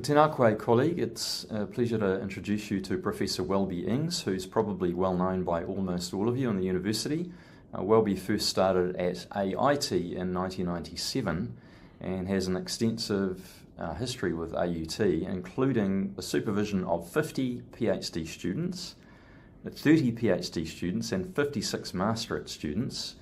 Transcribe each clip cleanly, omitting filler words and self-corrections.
Tēnā koe, colleague. It's a pleasure to introduce you to Professor Welby Ings, who's probably well known by almost all of you in the university. Welby first started at AIT in 1997 and has an extensive history with AUT, including the supervision of 50 PhD students, 30 PhD students and 56 masterate students,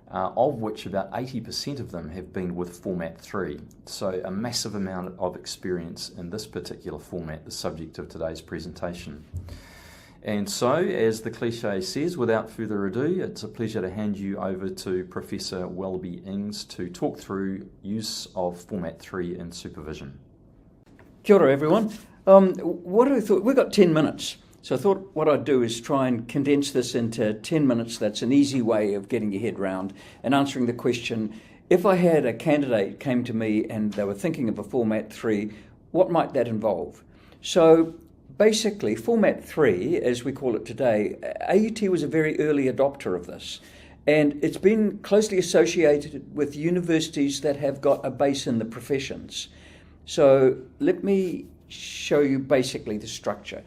of which about 80% of them have been with Format 3. So a massive amount of experience in this particular format, the subject of today's presentation. And so, as the cliche says, without further ado, it's a pleasure to hand you over to Professor Welby Ings to talk through use of Format 3 in supervision. Kia ora, everyone. What I thought, we've got 10 minutes. So I thought what I'd do is try and condense this into 10 minutes. That's an easy way of getting your head round and answering the question, if I had a candidate came to me and they were thinking of a Format 3, what might that involve? So basically, Format 3, as we call it today, AUT was a very early adopter of this. And it's been closely associated with universities that have got a base in the professions. So let me show you basically the structure.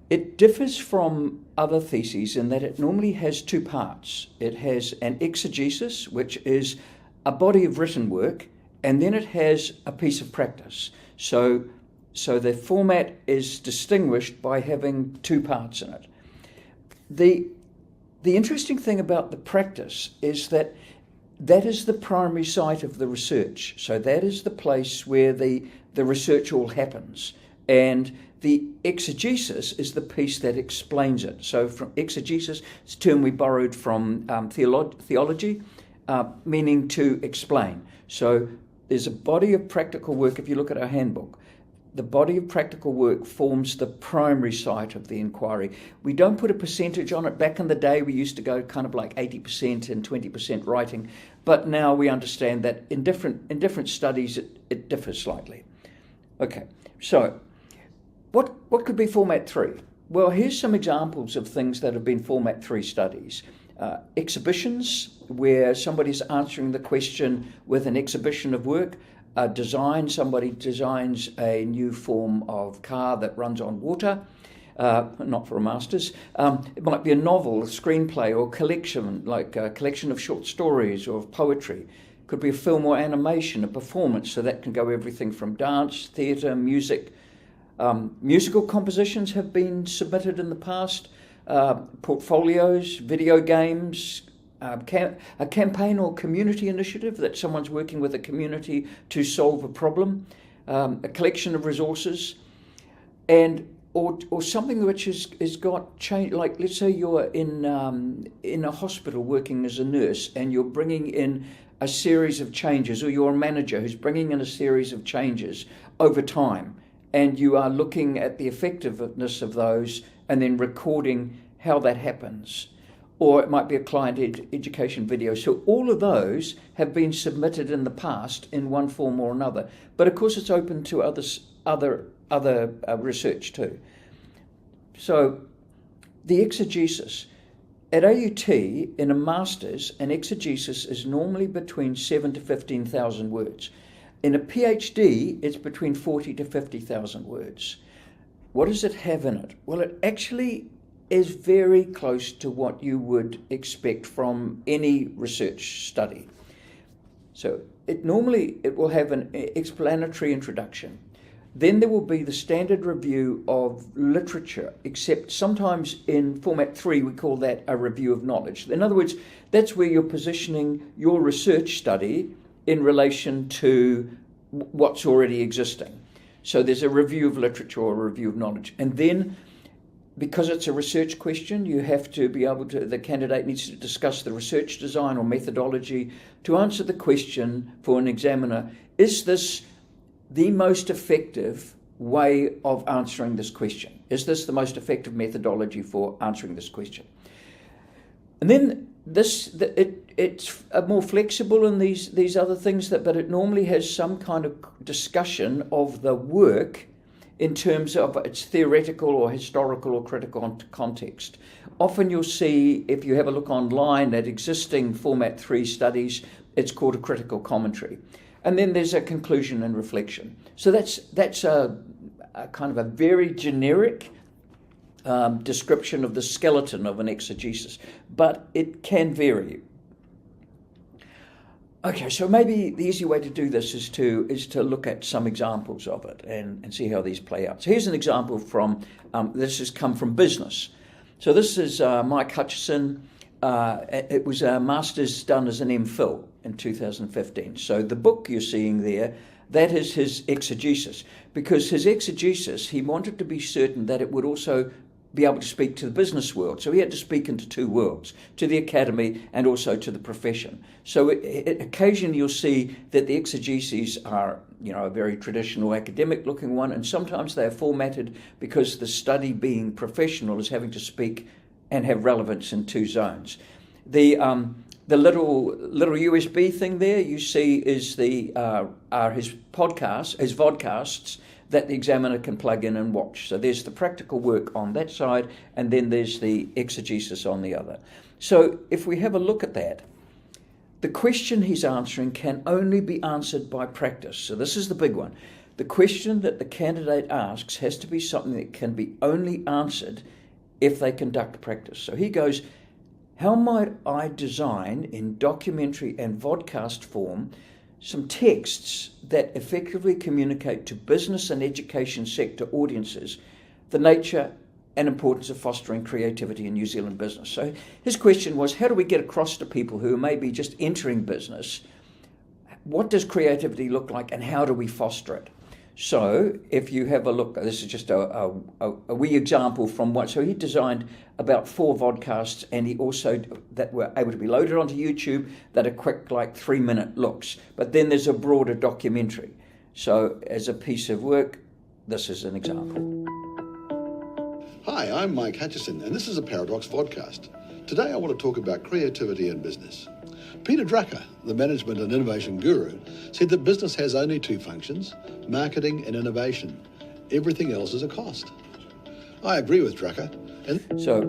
It differs from other theses in that it normally has two parts. It has an exegesis, which is a body of written work, and then it has a piece of practice. So the format is distinguished by having two parts in it. The interesting thing about the practice is that is the primary site of the research. So that is the place where the research all happens. And the exegesis is the piece that explains it. So from exegesis, it's a term we borrowed from theology, meaning to explain. So there's a body of practical work. If you look at our handbook, the body of practical work forms the primary site of the inquiry. We don't put a percentage on it. Back in the day, we used to go kind of like 80% and 20% writing. But now we understand that in different studies, it differs slightly. Okay, so what could be Format 3? Well, here's some examples of things that have been Format 3 studies. Exhibitions, where somebody's answering the question with an exhibition of work. Design, somebody designs a new form of car that runs on water, not for a master's. It might be a novel, a screenplay, or collection, like a collection of short stories or of poetry. Could be a film or animation, a performance, so that can go everything from dance, theatre, music. Musical compositions have been submitted in the past, portfolios, video games, a campaign or community initiative that someone's working with a community to solve a problem, a collection of resources, and or something which is got change. Like, let's say you're in a hospital working as a nurse and you're bringing in a series of changes, or you're a manager who's bringing in a series of changes over time, and you are looking at the effectiveness of those and then recording how that happens. Or it might be a client education video. So all of those have been submitted in the past in one form or another. But of course, it's open to other research too. So the exegesis. At AUT, in a master's, an exegesis is normally between 7,000 to 15,000 words. In a PhD, it's between 40,000 to 50,000 words. What does it have in it? Well, it actually is very close to what you would expect from any research study. So it will have an explanatory introduction. Then there will be the standard review of literature, except sometimes in Format 3 we call that a review of knowledge. In other words, that's where you're positioning your research study in relation to what's already existing. So there's a review of literature or a review of knowledge. And then, because it's a research question, you have to be able to, the candidate needs to discuss the research design or methodology to answer the question for an examiner, is this the most effective way of answering this question? Is this the most effective methodology for answering this question? And then it's more flexible in these other things, but it normally has some kind of discussion of the work in terms of its theoretical or historical or critical context. Often you'll see, if you have a look online at existing Format 3 studies, it's called a critical commentary. And then there's a conclusion and reflection. So that's a kind of a very generic description of the skeleton of an exegesis, but it can vary. Okay, so maybe the easy way to do this is to look at some examples of it and see how these play out. So here's an example from, this has come from business. So this is Mike Hutchison. It was a master's done as an MPhil in 2015. So the book you're seeing there, that is his exegesis. Because his exegesis, he wanted to be certain that it would also be able to speak to the business world. So he had to speak into two worlds, to the academy and also to the profession. So occasionally you'll see that the exegeses are, a very traditional academic looking one, and sometimes they are formatted because the study being professional is having to speak and have relevance in two zones. The little USB thing there you see is are his podcasts, his vodcasts, that the examiner can plug in and watch. So there's the practical work on that side, and then there's the exegesis on the other. So if we have a look at that, the question he's answering can only be answered by practice. So this is the big one. The question that the candidate asks has to be something that can be only answered if they conduct practice. So he goes, how might I design in documentary and vodcast form some texts that effectively communicate to business and education sector audiences the nature and importance of fostering creativity in New Zealand business. So his question was, how do we get across to people who are maybe just entering business, what does creativity look like and how do we foster it? So if you have a look, this is just a wee example from one. So he designed about 4 vodcasts, and he also, that were able to be loaded onto YouTube, that are quick, like 3-minute looks. But then there's a broader documentary. So as a piece of work, this is an example. Hi, I'm Mike Hutchison, and this is a Paradox Vodcast. Today I want to talk about creativity in business. Peter Drucker, the management and innovation guru, said that business has only 2 functions, marketing and innovation. Everything else is a cost. I agree with Drucker. So,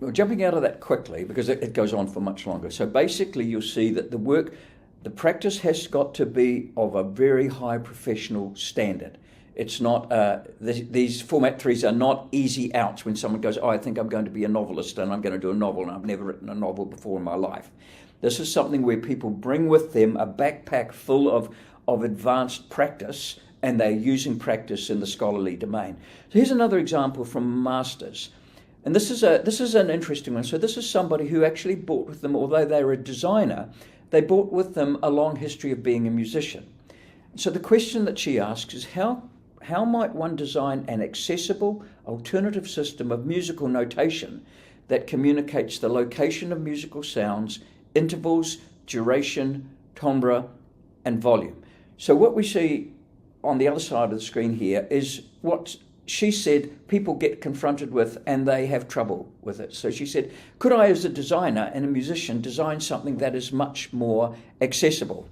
we're jumping out of that quickly because it goes on for much longer. So basically you'll see that the practice has got to be of a very high professional standard. It's not, these format 3s are not easy outs when someone goes, I think I'm going to be a novelist and I'm going to do a novel and I've never written a novel before in my life. This is something where people bring with them a backpack full of advanced practice, and they're using practice in the scholarly domain. So here's another example from masters. And this is an interesting one. So this is somebody who actually brought with them, although they were a designer, they brought with them a long history of being a musician. So the question that she asks is, how might one design an accessible alternative system of musical notation that communicates the location of musical sounds, intervals, duration, timbre, and volume? So what we see on the other side of the screen here is what she said people get confronted with and they have trouble with it. So she said, could I as a designer and a musician design something that is much more accessible?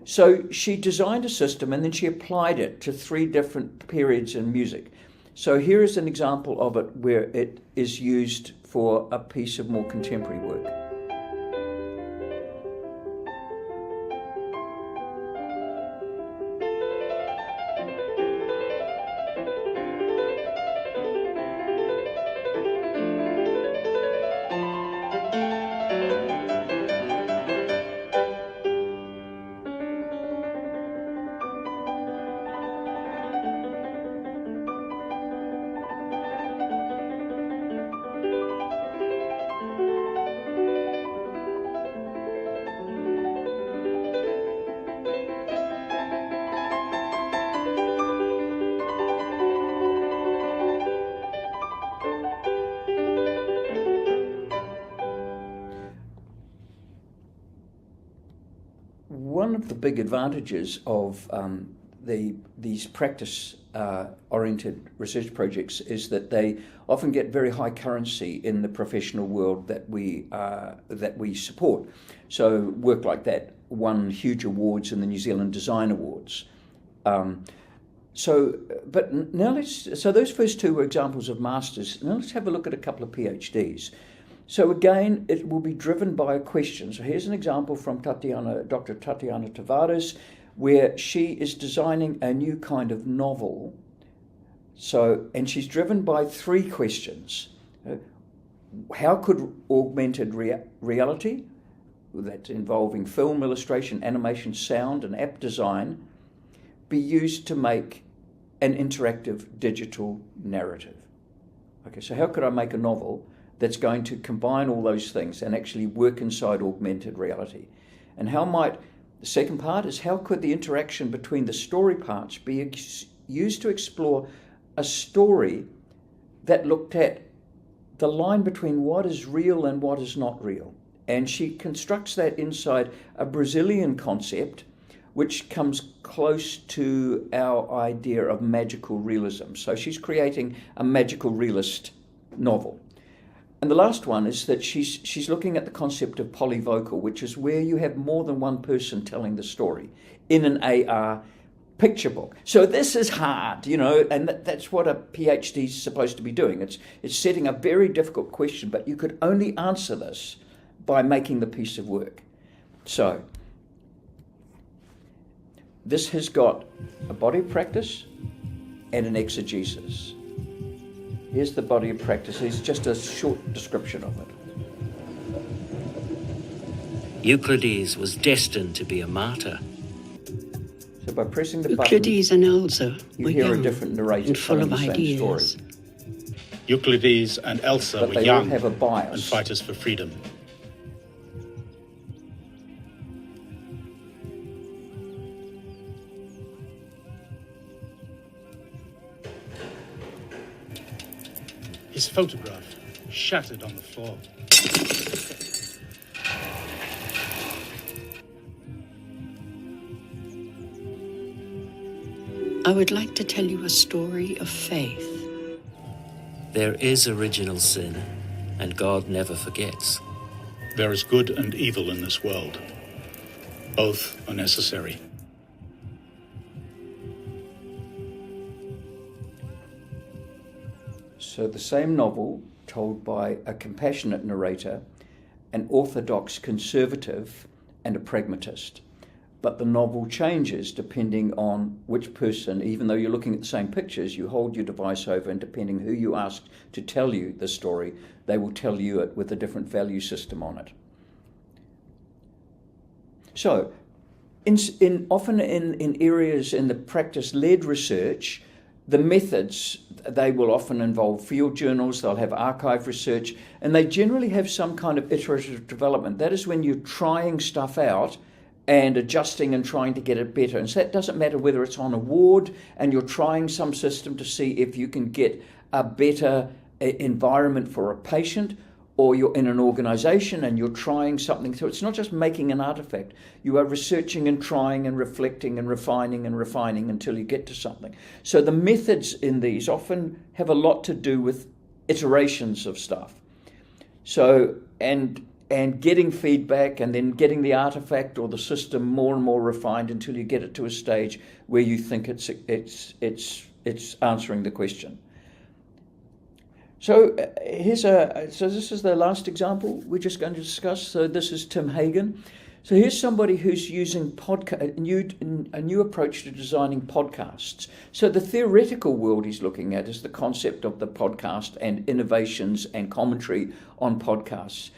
So she designed a system and then she applied it to 3 different periods in music. So here is an example of it where it is used for a piece of more contemporary work. One of the big advantages of these practice-oriented research projects is that they often get very high currency in the professional world that we support. So work like that won huge awards in the New Zealand Design Awards. So those first 2 were examples of masters. Now let's have a look at a couple of PhDs. So again, it will be driven by a question. So here's an example from Dr. Tatiana Tavares, where she is designing a new kind of novel. And she's driven by three questions. How could augmented reality, that's involving film, illustration, animation, sound, and app design, be used to make an interactive digital narrative? Okay, so how could I make a novel that's going to combine all those things and actually work inside augmented reality? And the second part is, how could the interaction between the story parts be used to explore a story that looked at the line between what is real and what is not real? And she constructs that inside a Brazilian concept, which comes close to our idea of magical realism. So she's creating a magical realist novel. And the last one is that she's looking at the concept of polyvocal, which is where you have more than one person telling the story in an AR picture book. So this is hard, and that's what a PhD is supposed to be doing. It's setting a very difficult question, but you could only answer this by making the piece of work. So this has got a body of practice and an exegesis. Here's the body of practice. Here's just a short description of it. Euclides was destined to be a martyr. So by pressing the Euclides button, and Elsa you were hear a young different narrator and full telling of the same ideas. story. Euclides and Elsa But were they all young have a and bias. fighters for freedom. His photograph shattered on the floor. I would like to tell you a story of faith. There is original sin, and God never forgets. There is good and evil in this world. Both are necessary. So the same novel told by a compassionate narrator, an orthodox conservative, and a pragmatist. But the novel changes depending on which person, even though you're looking at the same pictures, you hold your device over, and depending who you ask to tell you the story, they will tell you it with a different value system on it. So, often in areas in the practice-led research, the methods, they will often involve field journals, they'll have archive research, and they generally have some kind of iterative development. That is when you're trying stuff out and adjusting and trying to get it better. And so that doesn't matter whether it's on a ward and you're trying some system to see if you can get a better environment for a patient, or you're in an organization and you're trying something. So it's not just making an artifact. You are researching and trying and reflecting and refining until you get to something. So the methods in these often have a lot to do with iterations of stuff. So, and getting feedback and then getting the artifact or the system more and more refined until you get it to a stage where you think it's answering the question. So so this is the last example we're just going to discuss. So this is Tim Hagen. So here's somebody who's using a new approach to designing podcasts. So the theoretical world he's looking at is the concept of the podcast and innovations and commentary on podcasts.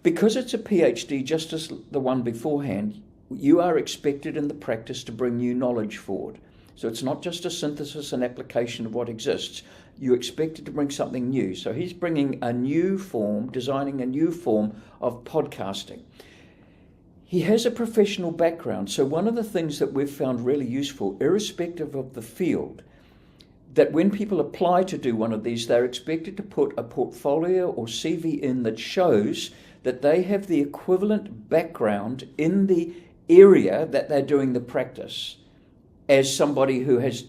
Because it's a PhD, just as the one beforehand, you are expected in the practice to bring new knowledge forward. So it's not just a synthesis and application of what exists. You're expected to bring something new. So he's bringing a new form, designing a new form of podcasting. He has a professional background. So one of the things that we've found really useful, irrespective of the field, that when people apply to do one of these, they're expected to put a portfolio or CV in that shows that they have the equivalent background in the area that they're doing the practice as somebody who has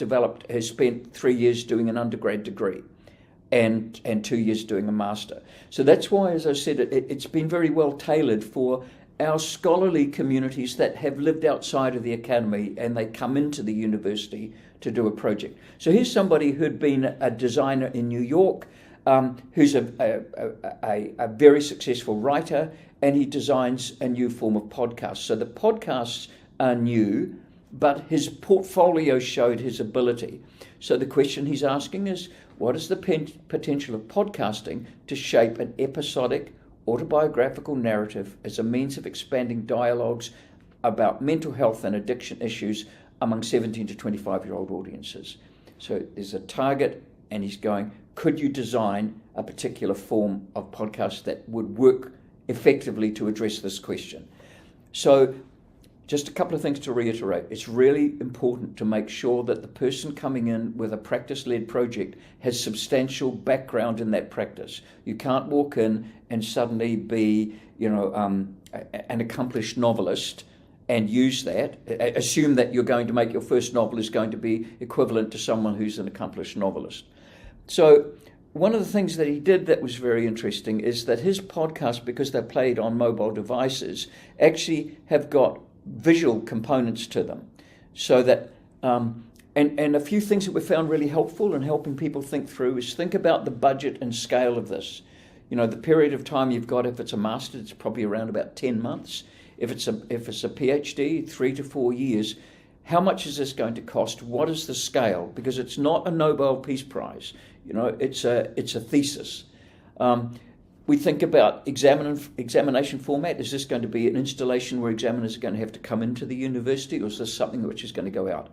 spent 3 years doing an undergrad degree and 2 years doing a master. So that's why, as I said, it's been very well tailored for our scholarly communities that have lived outside of the academy and they come into the university to do a project. So here's somebody who'd been a designer in New York, who's a very successful writer, and he designs a new form of podcast. So the podcasts are new, but his portfolio showed his ability. So the question he's asking is, what is the potential of podcasting to shape an episodic autobiographical narrative as a means of expanding dialogues about mental health and addiction issues among 17 to 25-year-old audiences? So there's a target, and he's going, could you design a particular form of podcast that would work effectively to address this question? So just a couple of things to reiterate. It's really important to make sure that the person coming in with a practice-led project has substantial background in that practice. You can't walk in and suddenly be, an accomplished novelist and use that, assume that you're going to make your first novel is going to be equivalent to someone who's an accomplished novelist. So one of the things that he did that was very interesting is that his podcasts, because they're played on mobile devices, actually have got visual components to them. So that, and a few things that we found really helpful in helping people think through is think about the budget and scale of this. The period of time you've got, if it's a master, it's probably around about 10 months. If it's a PhD, 3 to 4 years. How much is this going to cost? What is the scale? Because it's not a Nobel Peace Prize. It's a thesis. We think about examination format. Is this going to be an installation where examiners are going to have to come into the university, or is this something which is going to go out?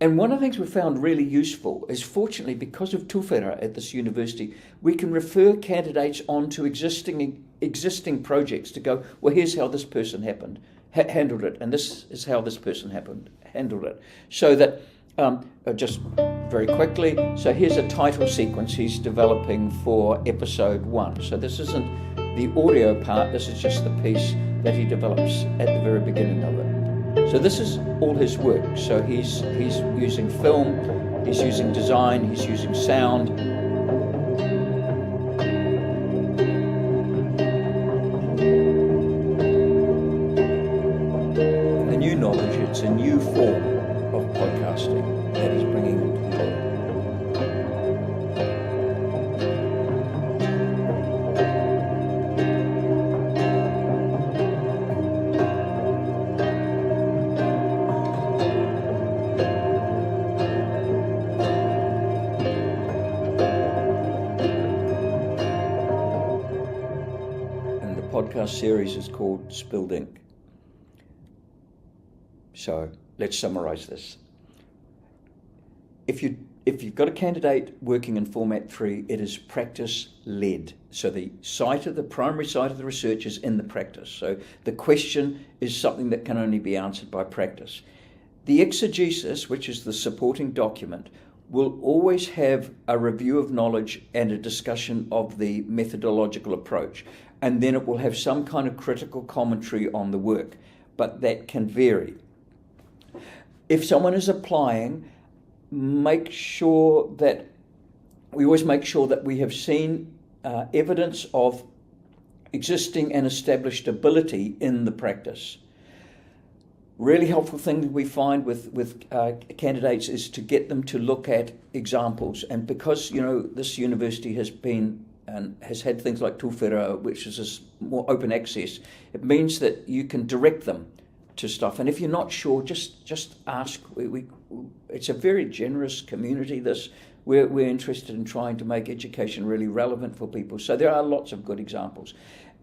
And one of the things we found really useful is, fortunately, because of tūwhera at this university, we can refer candidates on to existing projects to go, well, here's how this person handled it, and this is how this person handled it. So that, just very quickly, so here's a title sequence he's developing for episode 1. So this isn't the audio part, this is just the piece that he develops at the very beginning of it. So this is all his work. So he's using film, he's using design, he's using sound. The new knowledge, it's a new form of podcasting that he's bringing into the world. Podcast series is called Spilled Ink. So let's summarize this. If you've got a candidate working in format 3, it is practice-led. So the primary site of the research is in the practice. So the question is something that can only be answered by practice. The exegesis, which is the supporting document, will always have a review of knowledge and a discussion of the methodological approach. And then it will have some kind of critical commentary on the work, but that can vary. If someone is applying, we always make sure that we have seen evidence of existing and established ability in the practice. Really helpful thing that we find with candidates is to get them to look at examples. And because, this university has been and has had things like tūwhera, which is this more open access, it means that you can direct them to stuff. And if you're not sure, just ask. It's a very generous community, this. We're interested in trying to make education really relevant for people. So there are lots of good examples.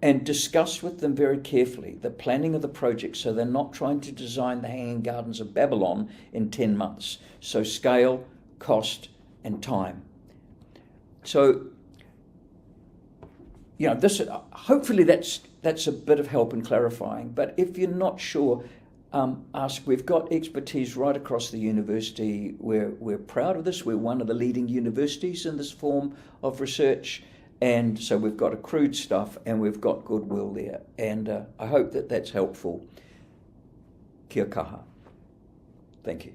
And discuss with them very carefully the planning of the project, so they're not trying to design the Hanging Gardens of Babylon in 10 months. So scale, cost, and time. So, hopefully that's a bit of help in clarifying. But if you're not sure, ask. We've got expertise right across the university. We're proud of this. We're one of the leading universities in this form of research. And so we've got accrued stuff and we've got goodwill there. And I hope that that's helpful. Kia kaha. Thank you.